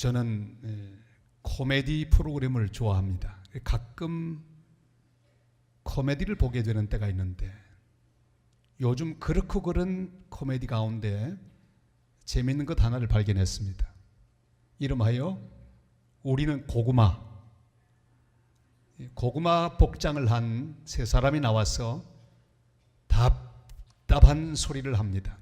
저는 코미디 프로그램을 좋아합니다. 가끔 코미디를 보게 되는 때가 있는데 요즘 그렇고 그런 코미디 가운데 재미있는 것 하나를 발견했습니다. 이름하여 우리는 고구마. 고구마 복장을 한 세 사람이 나와서 답답한 소리를 합니다.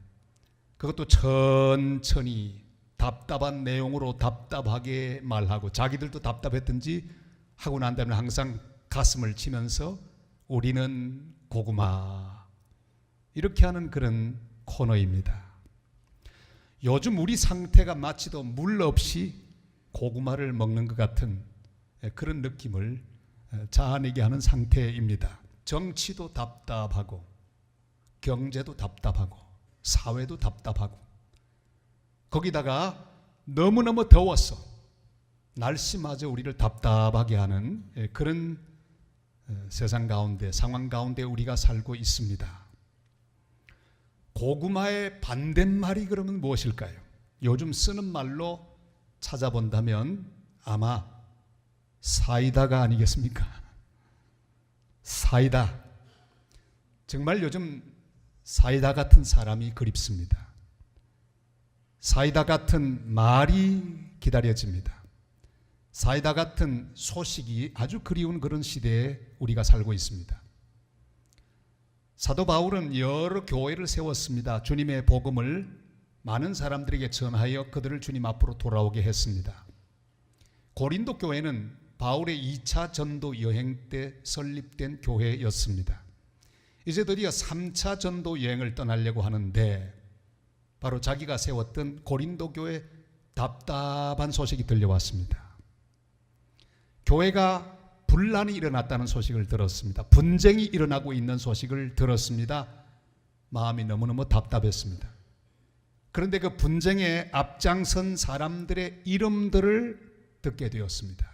그것도 천천히 답답한 내용으로 답답하게 말하고 자기들도 답답했든지 하고 난 다음에 항상 가슴을 치면서 우리는 고구마 이렇게 하는 그런 코너입니다. 요즘 우리 상태가 마치도 물 없이 고구마를 먹는 것 같은 그런 느낌을 자아내게 하는 상태입니다. 정치도 답답하고 경제도 답답하고 사회도 답답하고 거기다가 너무너무 더워서 날씨마저 우리를 답답하게 하는 그런 세상 가운데 상황 가운데 우리가 살고 있습니다. 고구마의 반대말이 그러면 무엇일까요? 요즘 쓰는 말로 찾아본다면 아마 사이다가 아니겠습니까? 사이다. 정말 요즘 사이다 같은 사람이 그립습니다. 사이다 같은 말이 기다려집니다. 사이다 같은 소식이 아주 그리운 그런 시대에 우리가 살고 있습니다. 사도 바울은 여러 교회를 세웠습니다. 주님의 복음을 많은 사람들에게 전하여 그들을 주님 앞으로 돌아오게 했습니다. 고린도 교회는 바울의 2차 전도 여행 때 설립된 교회였습니다. 이제 드디어 3차 전도 여행을 떠나려고 하는데 바로 자기가 세웠던 고린도 교회 답답한 소식이 들려왔습니다. 교회가 분란이 일어났다는 소식을 들었습니다. 분쟁이 일어나고 있는 소식을 들었습니다. 마음이 너무너무 답답했습니다. 그런데 그 분쟁에 앞장선 사람들의 이름들을 듣게 되었습니다.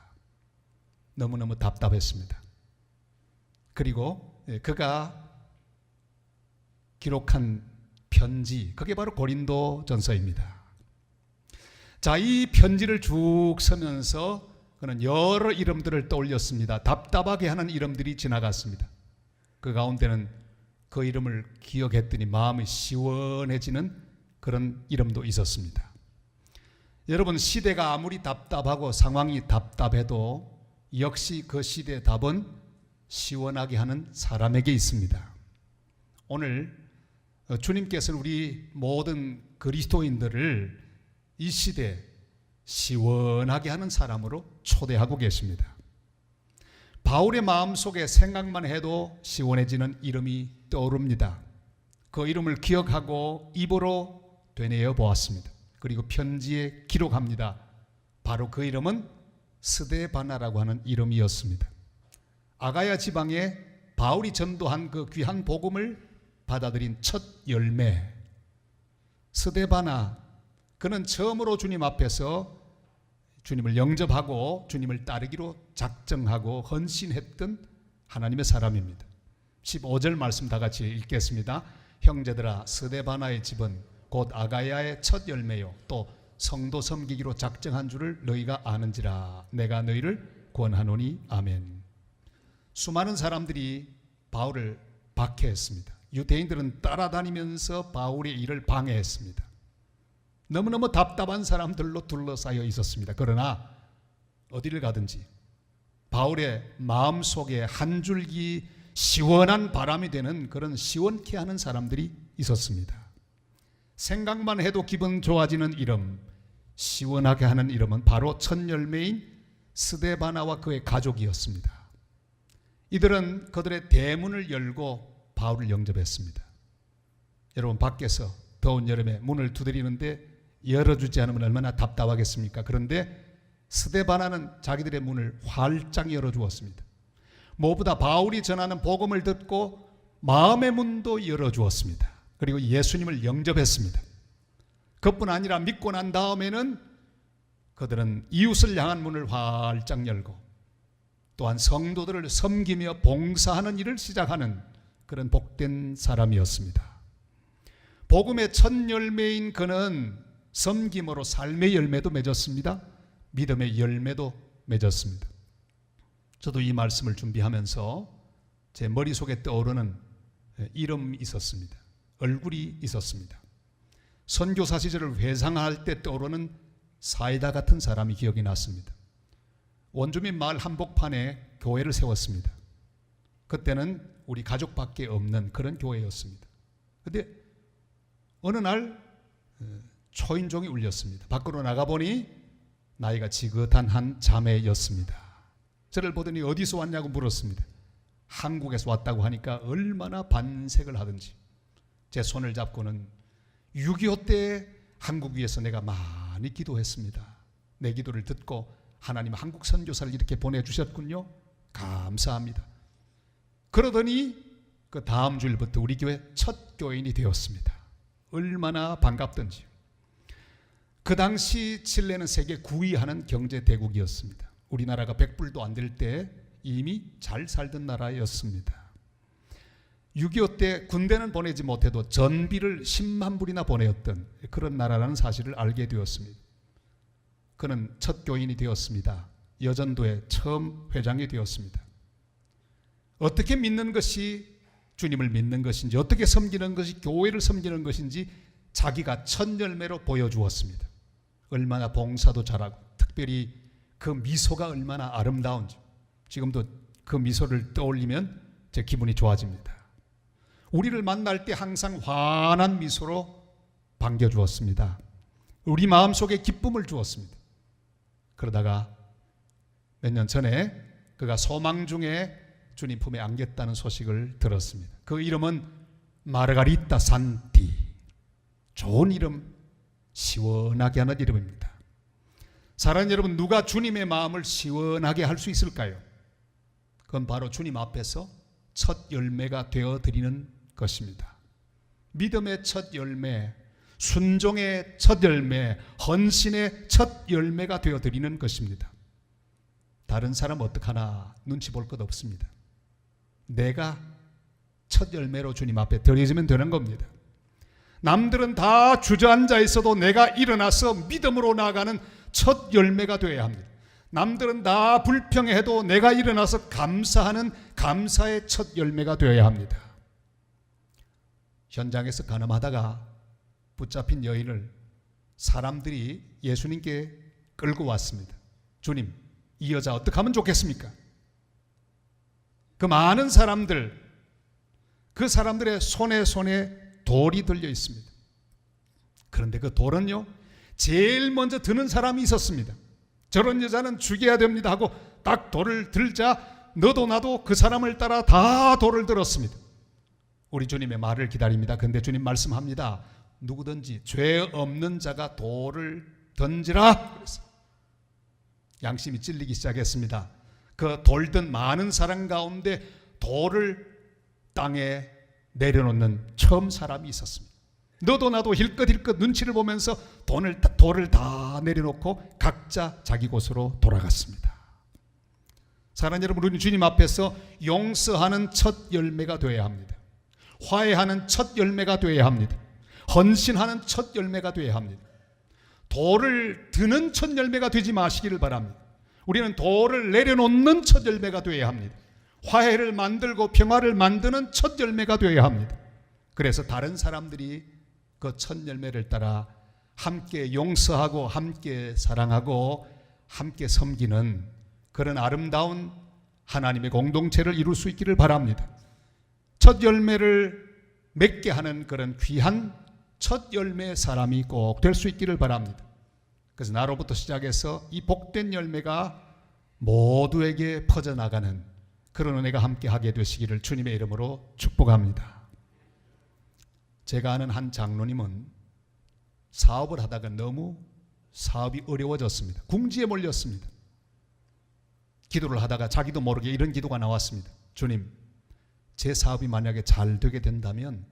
너무너무 답답했습니다. 그리고 그가 기록한 편지, 그게 바로 고린도전서입니다. 자, 이 편지를 쭉 쓰면서 그는 여러 이름들을 떠올렸습니다. 답답하게 하는 이름들이 지나갔습니다. 그 가운데는 그 이름을 기억했더니 마음이 시원해지는 그런 이름도 있었습니다. 여러분, 시대가 아무리 답답하고 상황이 답답해도 역시 그 시대의 답은 시원하게 하는 사람에게 있습니다. 오늘 주님께서는 우리 모든 그리스도인들을 이 시대에 시원하게 하는 사람으로 초대하고 계십니다. 바울의 마음속에 생각만 해도 시원해지는 이름이 떠오릅니다. 그 이름을 기억하고 입으로 되뇌어 보았습니다. 그리고 편지에 기록합니다. 바로 그 이름은 스데바나라고 하는 이름이었습니다. 아가야 지방에 바울이 전도한 그 귀한 복음을 받아들인 첫 열매 스데바나, 그는 처음으로 주님 앞에서 주님을 영접하고 주님을 따르기로 작정하고 헌신했던 하나님의 사람입니다. 15절 말씀 다 같이 읽겠습니다. 형제들아, 스데바나의 집은 곧 아가야의 첫 열매요 또 성도 섬기기로 작정한 줄을 너희가 아는지라. 내가 너희를 권하노니. 아멘. 수많은 사람들이 바울을 박해했습니다. 유대인들은 따라다니면서 바울의 일을 방해했습니다. 너무너무 답답한 사람들로 둘러싸여 있었습니다. 그러나 어디를 가든지 바울의 마음속에 한 줄기 시원한 바람이 되는 그런 시원케 하는 사람들이 있었습니다. 생각만 해도 기분 좋아지는 이름, 시원하게 하는 이름은 바로 첫 열매인 스데바나와 그의 가족이었습니다. 이들은 그들의 대문을 열고 바울을 영접했습니다. 여러분, 밖에서 더운 여름에 문을 두드리는데 열어주지 않으면 얼마나 답답하겠습니까? 그런데 스데바나는 자기들의 문을 활짝 열어주었습니다. 무엇보다 바울이 전하는 복음을 듣고 마음의 문도 열어주었습니다. 그리고 예수님을 영접했습니다. 그뿐 아니라 믿고 난 다음에는 그들은 이웃을 향한 문을 활짝 열고 또한 성도들을 섬기며 봉사하는 일을 시작하는 그런 복된 사람이었습니다. 복음의 첫 열매인 그는 섬김으로 삶의 열매도 맺었습니다. 믿음의 열매도 맺었습니다. 저도 이 말씀을 준비하면서 제 머릿속에 떠오르는 이름이 있었습니다. 얼굴이 있었습니다. 선교사 시절을 회상할 때 떠오르는 사이다 같은 사람이 기억이 났습니다. 원주민 마을 한복판에 교회를 세웠습니다. 그때는 우리 가족밖에 없는 그런 교회였습니다. 그런데 어느 날 초인종이 울렸습니다. 밖으로 나가보니 나이가 지긋한 한 자매였습니다. 저를 보더니 어디서 왔냐고 물었습니다. 한국에서 왔다고 하니까 얼마나 반색을 하든지 제 손을 잡고는 6.25 때 한국 위해서 내가 많이 기도했습니다. 내 기도를 듣고 하나님 한국 선교사를 이렇게 보내주셨군요. 감사합니다. 그러더니 그 다음 주일부터 우리 교회 첫 교인이 되었습니다. 얼마나 반갑던지요. 그 당시 칠레는 세계 9위 하는 경제 대국이었습니다. 우리나라가 100불도 안 될 때 이미 잘 살던 나라였습니다. 6.25 때 군대는 보내지 못해도 전비를 10만 불이나 보내었던 그런 나라라는 사실을 알게 되었습니다. 그는 첫 교인이 되었습니다. 여전도의 처음 회장이 되었습니다. 어떻게 믿는 것이 주님을 믿는 것인지, 어떻게 섬기는 것이 교회를 섬기는 것인지 자기가 첫 열매로 보여주었습니다. 얼마나 봉사도 잘하고 특별히 그 미소가 얼마나 아름다운지 지금도 그 미소를 떠올리면 제 기분이 좋아집니다. 우리를 만날 때 항상 환한 미소로 반겨주었습니다. 우리 마음속에 기쁨을 주었습니다. 그러다가 몇 년 전에 그가 소망 중에 주님 품에 안겼다는 소식을 들었습니다. 그 이름은 마르가리타 산티. 좋은 이름, 시원하게 하는 이름입니다. 사랑하는 여러분, 누가 주님의 마음을 시원하게 할 수 있을까요? 그건 바로 주님 앞에서 첫 열매가 되어드리는 것입니다. 믿음의 첫 열매, 순종의 첫 열매, 헌신의 첫 열매가 되어드리는 것입니다. 다른 사람 어떡하나 눈치 볼 것 없습니다. 내가 첫 열매로 주님 앞에 드려지면 되는 겁니다. 남들은 다 주저앉아 있어도 내가 일어나서 믿음으로 나아가는 첫 열매가 되어야 합니다. 남들은 다 불평해도 내가 일어나서 감사하는 감사의 첫 열매가 되어야 합니다. 현장에서 간음하다가 붙잡힌 여인을 사람들이 예수님께 끌고 왔습니다. 주님, 이 여자 어떻게 하면 좋겠습니까? 그 많은 사람들, 그 사람들의 손에 돌이 들려 있습니다. 그런데 그 돌은요, 제일 먼저 드는 사람이 있었습니다. 저런 여자는 죽여야 됩니다 하고 딱 돌을 들자 너도 나도 그 사람을 따라 다 돌을 들었습니다. 우리 주님의 말을 기다립니다. 그런데 주님 말씀합니다. 누구든지 죄 없는 자가 돌을 던지라. 그랬어요. 양심이 찔리기 시작했습니다. 그 돌든 많은 사람 가운데 돌을 땅에 내려놓는 처음 사람이 있었습니다. 너도 나도 힐끗힐끗 눈치를 보면서 돌을 다 내려놓고 각자 자기 곳으로 돌아갔습니다. 사랑하는 여러분, 우리는 주님 앞에서 용서하는 첫 열매가 되어야 합니다. 화해하는 첫 열매가 되어야 합니다. 헌신하는 첫 열매가 되어야 합니다. 돌을 드는 첫 열매가 되지 마시기를 바랍니다. 우리는 돌을 내려놓는 첫 열매가 되어야 합니다. 화해를 만들고 평화를 만드는 첫 열매가 되어야 합니다. 그래서 다른 사람들이 그 첫 열매를 따라 함께 용서하고 함께 사랑하고 함께 섬기는 그런 아름다운 하나님의 공동체를 이룰 수 있기를 바랍니다. 첫 열매를 맺게 하는 그런 귀한 첫 열매의 사람이 꼭 될 수 있기를 바랍니다. 그래서 나로부터 시작해서 이 복된 열매가 모두에게 퍼져나가는 그런 은혜가 함께 하게 되시기를 주님의 이름으로 축복합니다. 제가 아는 한 장로님은 사업을 하다가 너무 사업이 어려워졌습니다. 궁지에 몰렸습니다. 기도를 하다가 자기도 모르게 이런 기도가 나왔습니다. 주님, 제 사업이 만약에 잘 되게 된다면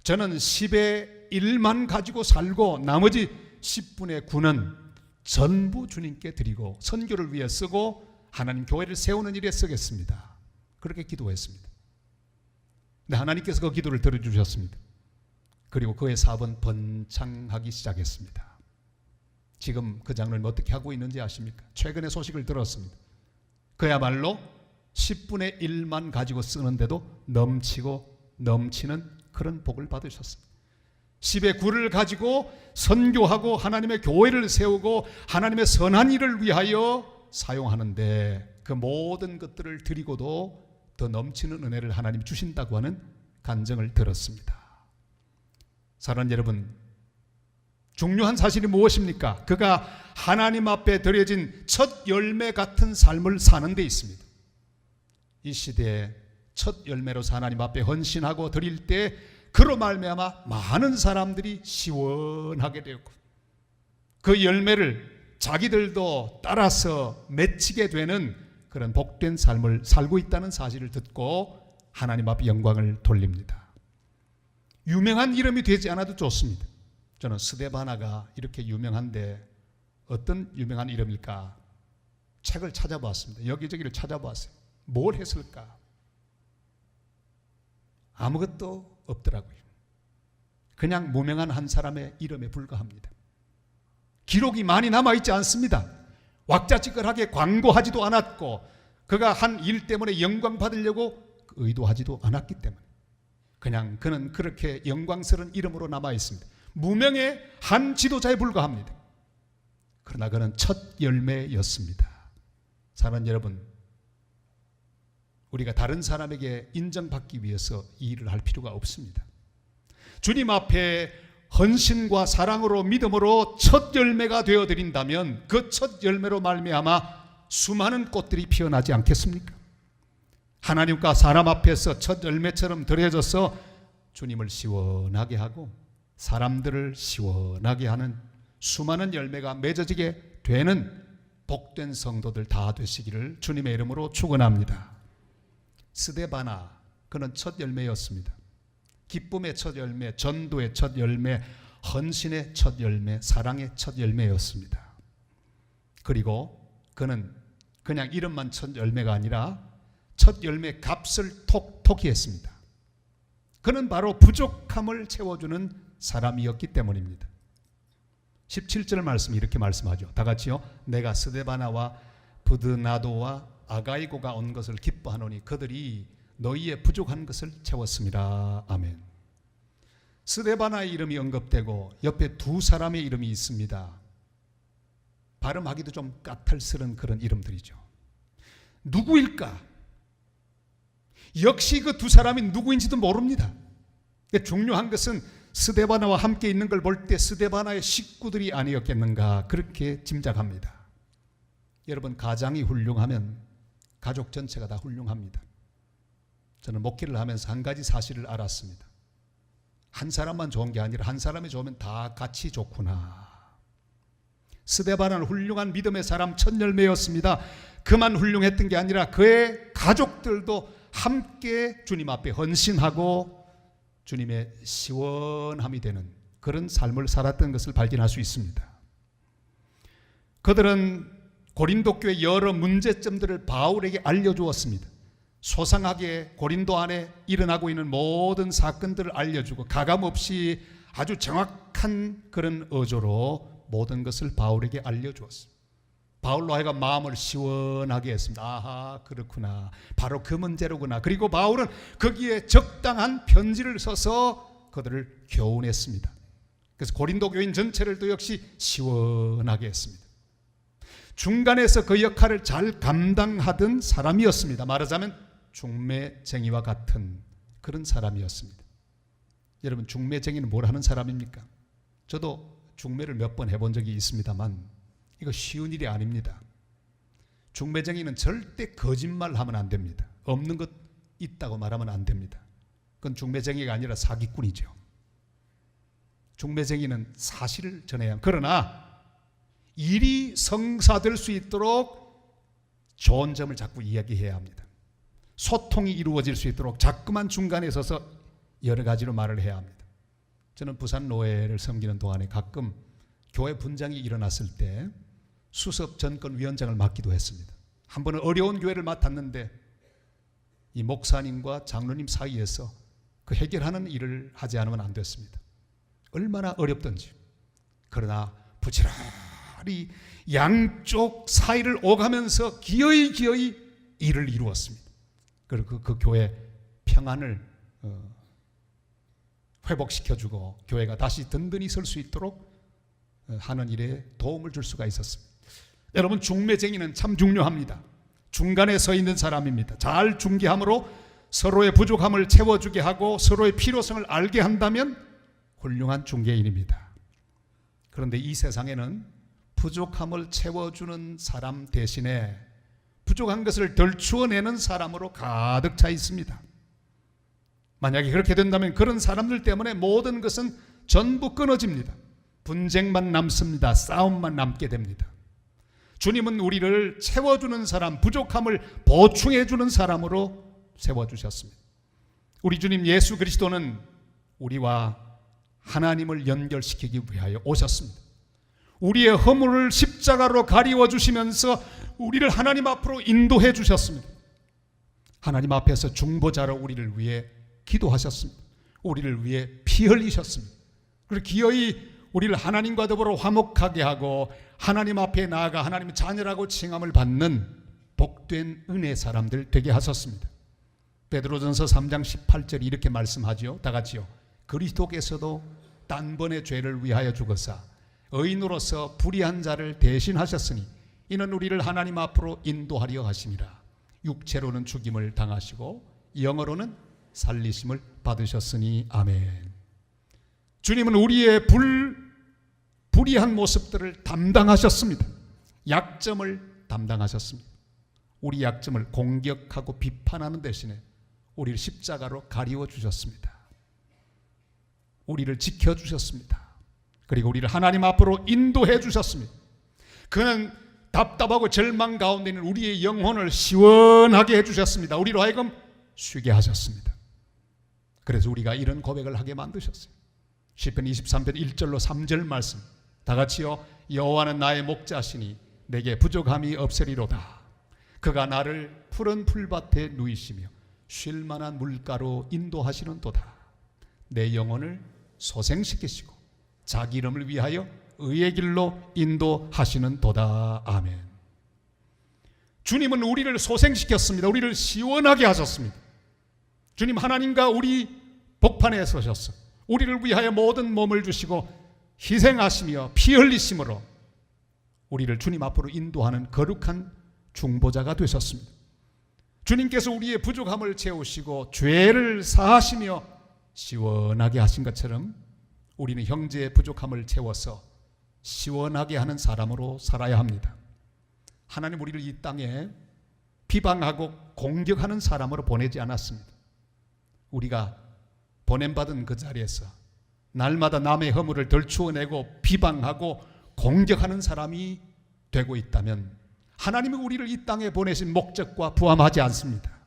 저는 10의 1만 가지고 살고 나머지 10분의 9는 전부 주님께 드리고 선교를 위해 쓰고 하나님 교회를 세우는 일에 쓰겠습니다. 그렇게 기도했습니다. 근데 하나님께서 그 기도를 들어주셨습니다. 그리고 그의 사업은 번창하기 시작했습니다. 지금 그 장로님 어떻게 하고 있는지 아십니까? 최근에 소식을 들었습니다. 그야말로 10분의 1만 가지고 쓰는데도 넘치고 넘치는 그런 복을 받으셨습니다. 10의 9를 가지고 선교하고 하나님의 교회를 세우고 하나님의 선한 일을 위하여 사용하는데 그 모든 것들을 드리고도 더 넘치는 은혜를 하나님 주신다고 하는 간증을 들었습니다. 사랑하는 여러분, 중요한 사실이 무엇입니까? 그가 하나님 앞에 드려진 첫 열매 같은 삶을 사는 데 있습니다. 이 시대에 첫 열매로 하나님 앞에 헌신하고 드릴 때 그로 말미암아 많은 사람들이 시원하게 되었고 그 열매를 자기들도 따라서 맺히게 되는 그런 복된 삶을 살고 있다는 사실을 듣고 하나님 앞에 영광을 돌립니다. 유명한 이름이 되지 않아도 좋습니다. 저는 스데바나가 이렇게 유명한데 어떤 유명한 이름일까? 책을 찾아봤습니다. 여기저기를 찾아봤어요. 뭘 했을까? 아무것도 없더라고요. 그냥 무명한 한 사람의 이름에 불과합니다. 기록이 많이 남아있지 않습니다. 왁자지껄하게 광고하지도 않았고 그가 한 일 때문에 영광 받으려고 의도하지도 않았기 때문에 그냥 그는 그렇게 영광스러운 이름으로 남아있습니다. 무명의 한 지도자에 불과합니다. 그러나 그는 첫 열매였습니다. 사랑하는 여러분, 우리가 다른 사람에게 인정받기 위해서 이 일을 할 필요가 없습니다. 주님 앞에 헌신과 사랑으로 믿음으로 첫 열매가 되어드린다면 그 첫 열매로 말미암아 수많은 꽃들이 피어나지 않겠습니까? 하나님과 사람 앞에서 첫 열매처럼 드려져서 주님을 시원하게 하고 사람들을 시원하게 하는 수많은 열매가 맺어지게 되는 복된 성도들 다 되시기를 주님의 이름으로 축원합니다. 스데바나, 그는 첫 열매였습니다. 기쁨의 첫 열매, 전도의 첫 열매, 헌신의 첫 열매, 사랑의 첫 열매였습니다. 그리고 그는 그냥 이름만 첫 열매가 아니라 첫 열매 값을 톡톡히 했습니다. 그는 바로 부족함을 채워주는 사람이었기 때문입니다. 17절 말씀이 이렇게 말씀하죠. 다 같이요. 내가 스데바나와 부드나도와 아가이고가 온 것을 기뻐하노니 그들이 너희의 부족한 것을 채웠습니다. 아멘. 스데바나의 이름이 언급되고 옆에 두 사람의 이름이 있습니다. 발음하기도 좀 까탈스러운 그런 이름들이죠. 누구일까? 역시 그 두 사람이 누구인지도 모릅니다. 중요한 것은 스데바나와 함께 있는 걸 볼 때 스데바나의 식구들이 아니었겠는가 그렇게 짐작합니다. 여러분, 가장이 훌륭하면 가족 전체가 다 훌륭합니다. 저는 목회를 하면서 한 가지 사실을 알았습니다. 한 사람만 좋은 게 아니라 한 사람이 좋으면 다 같이 좋구나. 스데바나는 훌륭한 믿음의 사람 첫 열매였습니다. 그만 훌륭했던 게 아니라 그의 가족들도 함께 주님 앞에 헌신하고 주님의 시원함이 되는 그런 삶을 살았던 것을 발견할 수 있습니다. 그들은 고린도 교회 여러 문제점들을 바울에게 알려주었습니다. 소상하게 고린도 안에 일어나고 있는 모든 사건들을 알려주고 가감없이 아주 정확한 그런 어조로 모든 것을 바울에게 알려주었습니다. 바울로 하여금 마음을 시원하게 했습니다. 아하, 그렇구나. 바로 그 문제로구나. 그리고 바울은 거기에 적당한 편지를 써서 그들을 교훈했습니다. 그래서 고린도 교인 전체를 또 역시 시원하게 했습니다. 중간에서 그 역할을 잘 감당하던 사람이었습니다. 말하자면 중매쟁이와 같은 그런 사람이었습니다. 여러분, 중매쟁이는 뭘 하는 사람입니까? 저도 중매를 몇 번 해본 적이 있습니다만 이거 쉬운 일이 아닙니다. 중매쟁이는 절대 거짓말하면 안 됩니다. 없는 것 있다고 말하면 안 됩니다. 그건 중매쟁이가 아니라 사기꾼이죠. 중매쟁이는 사실을 전해야 합니다. 그러나 일이 성사될 수 있도록 좋은 점을 자꾸 이야기해야 합니다. 소통이 이루어질 수 있도록 자꾸만 중간에 서서 여러 가지로 말을 해야 합니다. 저는 부산 노회를 섬기는 동안에 가끔 교회 분장이 일어났을 때 수석 전권위원장을 맡기도 했습니다. 한 번은 어려운 교회를 맡았는데 이 목사님과 장로님 사이에서 그 해결하는 일을 하지 않으면 안 됐습니다. 얼마나 어렵던지. 그러나 부지런히 이 양쪽 사이를 오가면서 기어이 일을 이루었습니다. 그리고 그 교회 평안을 회복시켜주고 교회가 다시 든든히 설 수 있도록 하는 일에 도움을 줄 수가 있었습니다. 여러분, 중매쟁이는 참 중요합니다. 중간에 서 있는 사람입니다. 잘 중개함으로 서로의 부족함을 채워주게 하고 서로의 필요성을 알게 한다면 훌륭한 중개인입니다. 그런데 이 세상에는 부족함을 채워주는 사람 대신에 부족한 것을 덜추어내는 사람으로 가득 차 있습니다. 만약에 그렇게 된다면 그런 사람들 때문에 모든 것은 전부 끊어집니다. 분쟁만 남습니다. 싸움만 남게 됩니다. 주님은 우리를 채워주는 사람, 부족함을 보충해주는 사람으로 세워주셨습니다. 우리 주님 예수 그리스도는 우리와 하나님을 연결시키기 위하여 오셨습니다. 우리의 허물을 십자가로 가리워 주시면서 우리를 하나님 앞으로 인도해 주셨습니다. 하나님 앞에서 중보자로 우리를 위해 기도하셨습니다. 우리를 위해 피 흘리셨습니다. 그리고 기어이 우리를 하나님과 더불어 화목하게 하고 하나님 앞에 나아가 하나님의 자녀라고 칭함을 받는 복된 은혜 사람들 되게 하셨습니다. 베드로전서 3장 18절이 이렇게 말씀하죠. 다 같이요. 그리스도께서도 단번에 죄를 위하여 죽으사 의인으로서 불의한 자를 대신하셨으니 이는 우리를 하나님 앞으로 인도하려 하심이라. 육체로는 죽임을 당하시고 영어로는 살리심을 받으셨으니 아멘. 주님은 우리의 불의한 모습들을 담당하셨습니다. 약점을 담당하셨습니다. 우리 약점을 공격하고 비판하는 대신에 우리를 십자가로 가리워 주셨습니다. 우리를 지켜주셨습니다. 그리고 우리를 하나님 앞으로 인도해 주셨습니다. 그는 답답하고 절망 가운데 있는 우리의 영혼을 시원하게 해주셨습니다. 우리로 하여금 쉬게 하셨습니다. 그래서 우리가 이런 고백을 하게 만드셨어요. 시편 23편 1절로 3절 말씀 다 같이요. 여호와는 나의 목자시니 내게 부족함이 없으리로다. 그가 나를 푸른 풀밭에 누이시며 쉴 만한 물가로 인도하시는도다. 내 영혼을 소생시키시고 자기 이름을 위하여 의의 길로 인도하시는도다. 아멘. 주님은 우리를 소생시켰습니다. 우리를 시원하게 하셨습니다. 주님 하나님과 우리 복판에 서셔서 우리를 위하여 모든 몸을 주시고 희생하시며 피 흘리심으로 우리를 주님 앞으로 인도하는 거룩한 중보자가 되셨습니다. 주님께서 우리의 부족함을 채우시고 죄를 사하시며 시원하게 하신 것처럼 우리는 형제의 부족함을 채워서 시원하게 하는 사람으로 살아야 합니다. 하나님 우리를 이 땅에 비방하고 공격하는 사람으로 보내지 않았습니다. 우리가 보냄받은 그 자리에서 날마다 남의 허물을 덜추어내고 비방하고 공격하는 사람이 되고 있다면 하나님이 우리를 이 땅에 보내신 목적과 부합하지 않습니다.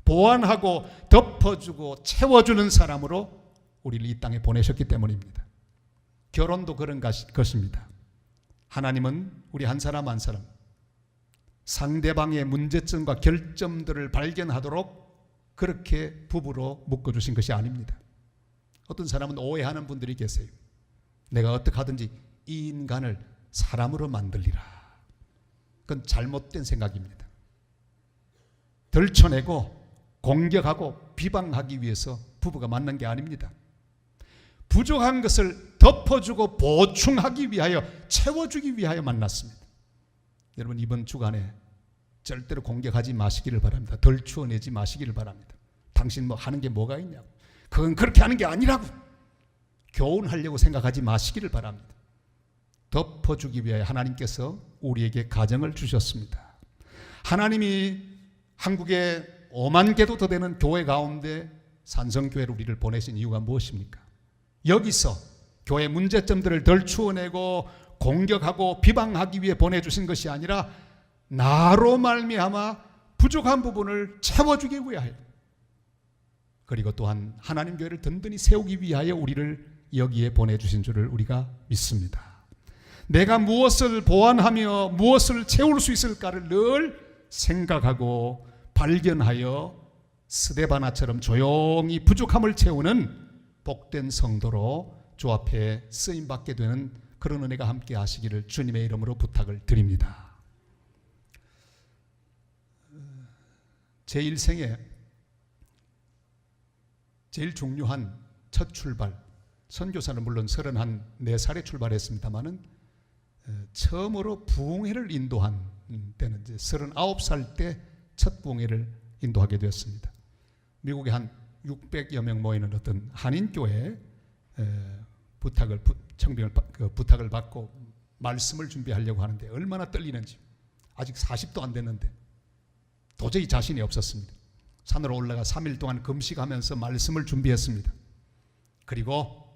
보완하고 덮어주고 채워주는 사람으로 우리를 이 땅에 보내셨기 때문입니다. 결혼도 그런 것입니다. 하나님은 우리 한 사람 한 사람 상대방의 문제점과 결점들을 발견하도록 그렇게 부부로 묶어주신 것이 아닙니다. 어떤 사람은 오해하는 분들이 계세요. 내가 어떻게 하든지 이 인간을 사람으로 만들리라. 그건 잘못된 생각입니다. 덜쳐내고 공격하고 비방하기 위해서 부부가 만난 게 아닙니다. 부족한 것을 덮어주고 보충하기 위하여 채워주기 위하여 만났습니다. 여러분 이번 주간에 절대로 공격하지 마시기를 바랍니다. 덜추어내지 마시기를 바랍니다. 당신 뭐 하는 게 뭐가 있냐고. 그건 그렇게 하는 게 아니라고. 교훈하려고 생각하지 마시기를 바랍니다. 덮어주기 위하여 하나님께서 우리에게 가정을 주셨습니다. 하나님이 한국에 5만 개도 더 되는 교회 가운데 산성교회로 우리를 보내신 이유가 무엇입니까? 여기서 교회 문제점들을 덜추어내고 공격하고 비방하기 위해 보내주신 것이 아니라 나로 말미암아 부족한 부분을 채워주기 위하여, 그리고 또한 하나님 교회를 든든히 세우기 위하여 우리를 여기에 보내주신 줄을 우리가 믿습니다. 내가 무엇을 보완하며 무엇을 채울 수 있을까를 늘 생각하고 발견하여 스데바나처럼 조용히 부족함을 채우는 복된 성도로 주 앞에 쓰임받게 되는 그런 은혜가 함께 하시기를 주님의 이름으로 부탁을 드립니다. 제 일생에 제일 중요한 첫 출발, 선교사는 물론 34살에 출발했습니다마는 처음으로 부흥회를 인도한 때는 이제 39살 때 첫 부흥회를 인도하게 되었습니다. 미국에 한 600여 명 모이는 어떤 한인교회 부탁을 받고 말씀을 준비하려고 하는데 얼마나 떨리는지, 아직 40도 안 됐는데 도저히 자신이 없었습니다. 산으로 올라가 3일 동안 금식하면서 말씀을 준비했습니다. 그리고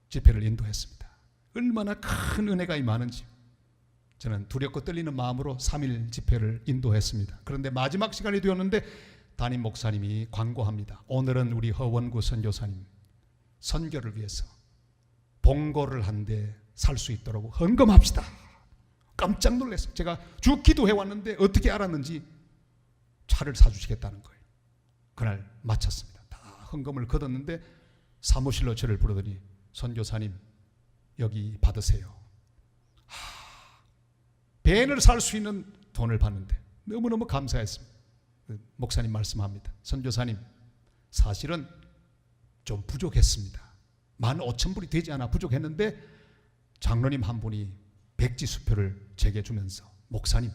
집회를 인도했습니다. 얼마나 큰 은혜가 임하는지 저는 두렵고 떨리는 마음으로 3일 집회를 인도했습니다. 그런데 마지막 시간이 되었는데 담임 목사님이 광고합니다. 오늘은 우리 허원구 선교사님 선교를 위해서 봉고를 한 대 살 수 있도록 헌금합시다. 깜짝 놀랐어요. 제가 쭉 기도해 왔는데 어떻게 알았는지 차를 사주시겠다는 거예요. 그날 마쳤습니다. 다 헌금을 걷었는데 사무실로 저를 부르더니 선교사님 여기 받으세요. 밴을 살 수 있는 돈을 받는데 너무너무 감사했습니다. 목사님 말씀합니다. 선교사님 사실은 좀 부족했습니다. 15,000불이 되지 않아 부족했는데 장로님 한 분이 백지수표를 제게 주면서 목사님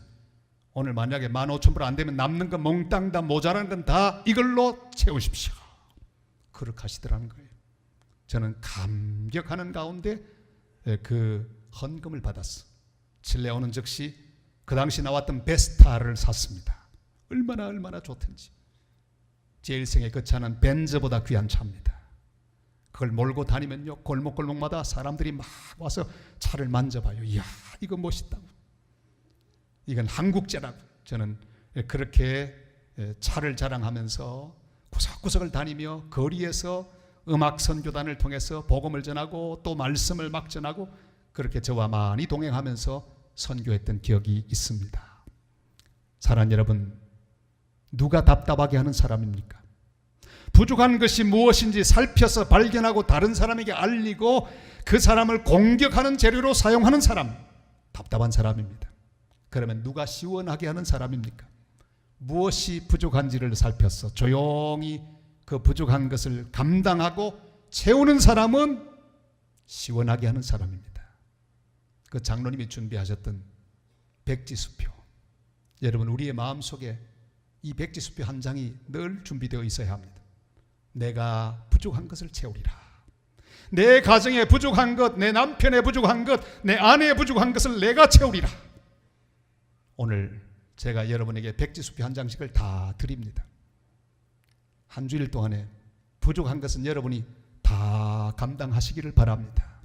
오늘 만약에 15,000불 안 되면 남는 건 몽땅 다 모자란 건 다 이걸로 채우십시오. 그렇게 하시더라는 거예요. 저는 감격하는 가운데 그 헌금을 받았어. 칠레 오는 즉시 그 당시 나왔던 베스타를 샀습니다. 얼마나 좋던지. 제 일생에 그 차는 벤츠보다 귀한 차입니다. 그걸 몰고 다니면요 골목골목마다 사람들이 막 와서 차를 만져봐요. 이야 이거 멋있다고, 이건 한국제라고. 저는 그렇게 차를 자랑하면서 구석구석을 다니며 거리에서 음악 선교단을 통해서 복음을 전하고 또 말씀을 막 전하고 그렇게 저와 많이 동행하면서 선교했던 기억이 있습니다. 사랑하는 여러분, 누가 답답하게 하는 사람입니까? 부족한 것이 무엇인지 살펴서 발견하고 다른 사람에게 알리고 그 사람을 공격하는 재료로 사용하는 사람, 답답한 사람입니다. 그러면 누가 시원하게 하는 사람입니까? 무엇이 부족한지를 살펴서 조용히 그 부족한 것을 감당하고 채우는 사람은 시원하게 하는 사람입니다. 그 장로님이 준비하셨던 백지수표, 여러분 우리의 마음속에 이 백지수표 한 장이 늘 준비되어 있어야 합니다. 내가 부족한 것을 채우리라. 내 가정에 부족한 것, 내 남편의 부족한 것, 내 아내의 부족한 것을 내가 채우리라. 오늘 제가 여러분에게 백지수표 한 장씩을 다 드립니다. 한 주일 동안에 부족한 것은 여러분이 다 감당하시기를 바랍니다.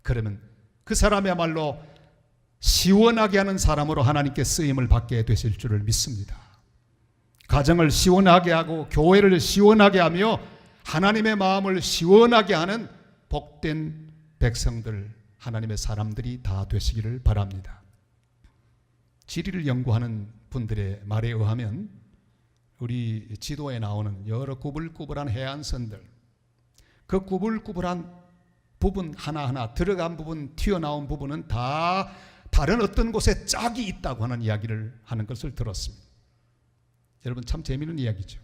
그러면 그 사람이야말로 시원하게 하는 사람으로 하나님께 쓰임을 받게 되실 줄을 믿습니다. 가정을 시원하게 하고 교회를 시원하게 하며 하나님의 마음을 시원하게 하는 복된 백성들, 하나님의 사람들이 다 되시기를 바랍니다. 지리를 연구하는 분들의 말에 의하면 우리 지도에 나오는 여러 구불구불한 해안선들, 그 구불구불한 부분 하나하나, 들어간 부분, 튀어나온 부분은 다 다른 어떤 곳에 짝이 있다고 하는 이야기를 하는 것을 들었습니다. 여러분 참 재미있는 이야기죠.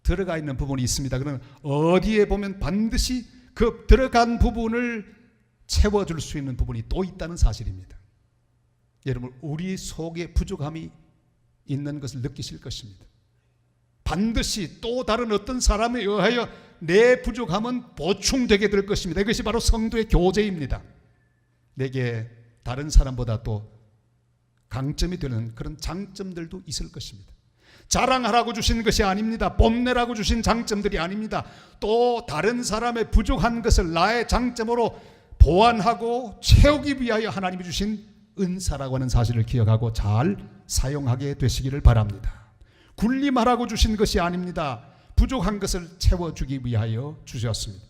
들어가 있는 부분이 있습니다. 그러면 어디에 보면 반드시 그 들어간 부분을 채워줄 수 있는 부분이 또 있다는 사실입니다. 여러분 우리 속에 부족함이 있는 것을 느끼실 것입니다. 반드시 또 다른 어떤 사람에 의하여 내 부족함은 보충되게 될 것입니다. 이것이 바로 성도의 교제입니다. 내게 다른 사람보다 또 강점이 되는 그런 장점들도 있을 것입니다. 자랑하라고 주신 것이 아닙니다. 뽐내라고 주신 장점들이 아닙니다. 또 다른 사람의 부족한 것을 나의 장점으로 보완하고 채우기 위하여 하나님이 주신 은사라고 하는 사실을 기억하고 잘 사용하게 되시기를 바랍니다. 군림하라고 주신 것이 아닙니다. 부족한 것을 채워주기 위하여 주셨습니다.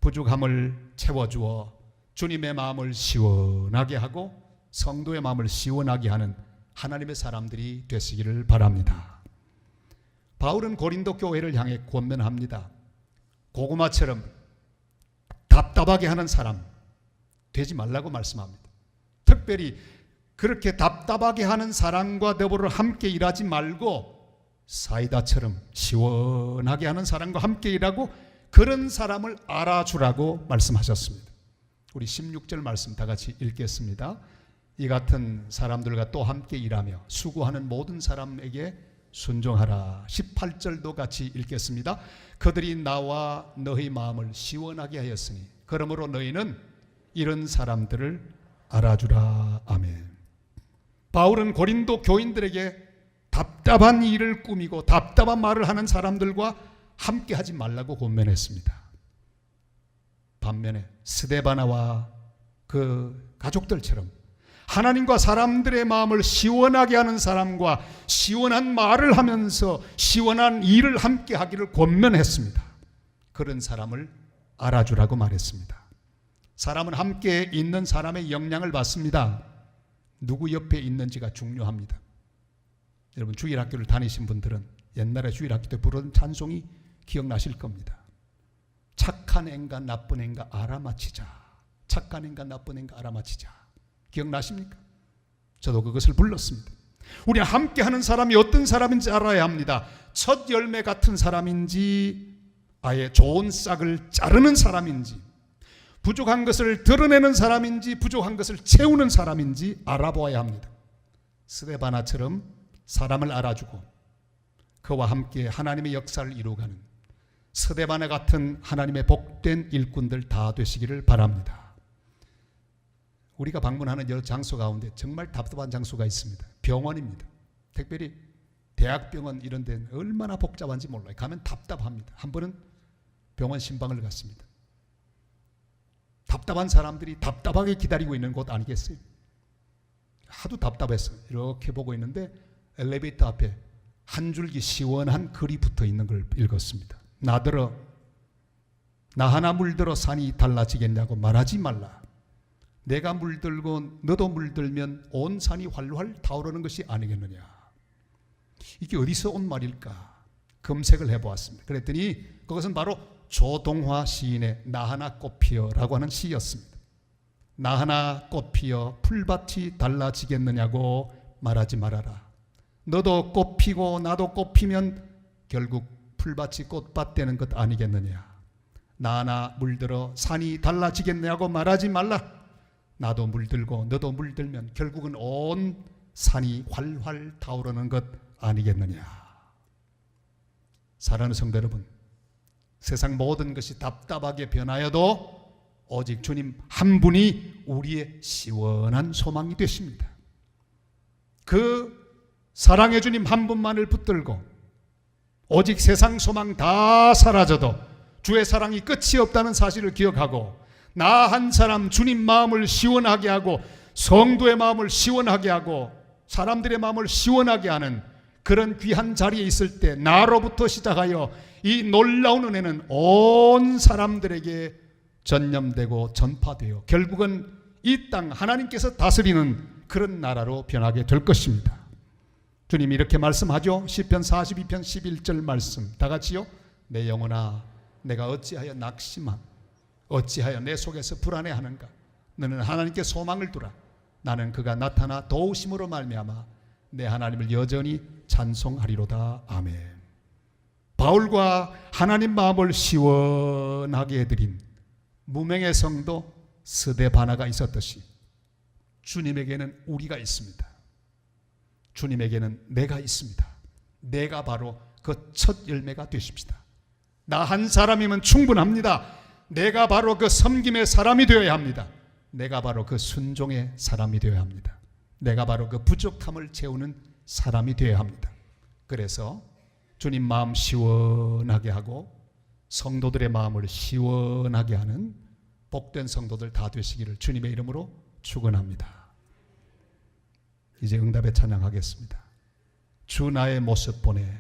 부족함을 채워주어 주님의 마음을 시원하게 하고 성도의 마음을 시원하게 하는 하나님의 사람들이 되시기를 바랍니다. 바울은 고린도 교회를 향해 권면합니다. 고구마처럼 답답하게 하는 사람, 되지 말라고 말씀합니다. 특별히 그렇게 답답하게 하는 사람과 더불어 함께 일하지 말고 사이다처럼 시원하게 하는 사람과 함께 일하고 그런 사람을 알아주라고 말씀하셨습니다. 우리 16절 말씀 다 같이 읽겠습니다. 이 같은 사람들과 또 함께 일하며 수고하는 모든 사람에게 순종하라. 18절도 같이 읽겠습니다. 그들이 나와 너희 마음을 시원하게 하였으니 그러므로 너희는 이런 사람들을 알아주라. 아멘. 바울은 고린도 교인들에게 답답한 일을 꾸미고 답답한 말을 하는 사람들과 함께 하지 말라고 권면했습니다. 반면에 스데바나와 그 가족들처럼 하나님과 사람들의 마음을 시원하게 하는 사람과 시원한 말을 하면서 시원한 일을 함께 하기를 권면했습니다. 그런 사람을 알아주라고 말했습니다. 사람은 함께 있는 사람의 영향을 받습니다. 누구 옆에 있는지가 중요합니다. 여러분 주일학교를 다니신 분들은 옛날에 주일학교 때 부르던 찬송이 기억나실 겁니다. 착한 앤가 나쁜 앤가 알아맞히자. 착한 앤가 나쁜 앤가 알아맞히자. 기억나십니까? 저도 그것을 불렀습니다. 우리 함께하는 사람이 어떤 사람인지 알아야 합니다. 첫 열매 같은 사람인지 아예 좋은 싹을 자르는 사람인지 부족한 것을 드러내는 사람인지 부족한 것을 채우는 사람인지 알아보아야 합니다. 스데바나처럼 사람을 알아주고 그와 함께 하나님의 역사를 이루어가는 스데바나 같은 하나님의 복된 일꾼들 다 되시기를 바랍니다. 우리가 방문하는 여러 장소 가운데 정말 답답한 장소가 있습니다. 병원입니다. 특별히 대학병원 이런 데는 얼마나 복잡한지 몰라요. 가면 답답합니다. 한 번은 병원 신방을 갔습니다. 답답한 사람들이 답답하게 기다리고 있는 곳 아니겠어요? 하도 답답했어요. 이렇게 보고 있는데 엘리베이터 앞에 한 줄기 시원한 글이 붙어 있는 걸 읽었습니다. 나들어 나 하나 물들어 산이 달라지겠냐고 말하지 말라. 내가 물들고 너도 물들면 온 산이 활활 타오르는 것이 아니겠느냐. 이게 어디서 온 말일까 검색을 해보았습니다. 그랬더니 그것은 바로 조동화 시인의 나 하나 꽃피어라고 하는 시였습니다. 나 하나 꽃피어 풀밭이 달라지겠느냐고 말하지 말아라. 너도 꽃피고 나도 꽃피면 결국 풀밭이 꽃밭 되는 것 아니겠느냐. 나 하나 물들어 산이 달라지겠냐고 말하지 말라. 나도 물들고 너도 물들면 결국은 온 산이 활활 타오르는 것 아니겠느냐. 사랑하는 성도 여러분, 세상 모든 것이 답답하게 변하여도 오직 주님 한 분이 우리의 시원한 소망이 되십니다. 그 사랑의 주님 한 분만을 붙들고 오직 세상 소망 다 사라져도 주의 사랑이 끝이 없다는 사실을 기억하고 나 한 사람 주님 마음을 시원하게 하고 성도의 마음을 시원하게 하고 사람들의 마음을 시원하게 하는 그런 귀한 자리에 있을 때 나로부터 시작하여 이 놀라운 은혜는 온 사람들에게 전염되고 전파되어 결국은 이 땅 하나님께서 다스리는 그런 나라로 변하게 될 것입니다. 주님이 이렇게 말씀하죠. 시편 42편 11절 말씀 다 같이요. 내 영혼아 내가 어찌하여 낙심함 어찌하여 내 속에서 불안해하는가. 너는 하나님께 소망을 두라. 나는 그가 나타나 도우심으로 말미암아 내 하나님을 여전히 찬송하리로다. 아멘. 바울과 하나님 마음을 시원하게 해드린 무명의 성도 스데바나가 있었듯이 주님에게는 우리가 있습니다. 주님에게는 내가 있습니다. 내가 바로 그 첫 열매가 되십시다. 나 한 사람이면 충분합니다. 내가 바로 그 섬김의 사람이 되어야 합니다. 내가 바로 그 순종의 사람이 되어야 합니다. 내가 바로 그 부족함을 채우는 사람이 되어야 합니다. 그래서 주님 마음 시원하게 하고 성도들의 마음을 시원하게 하는 복된 성도들 다 되시기를 주님의 이름으로 축원합니다. 이제 응답의 찬양하겠습니다. 주 나의 모습 보내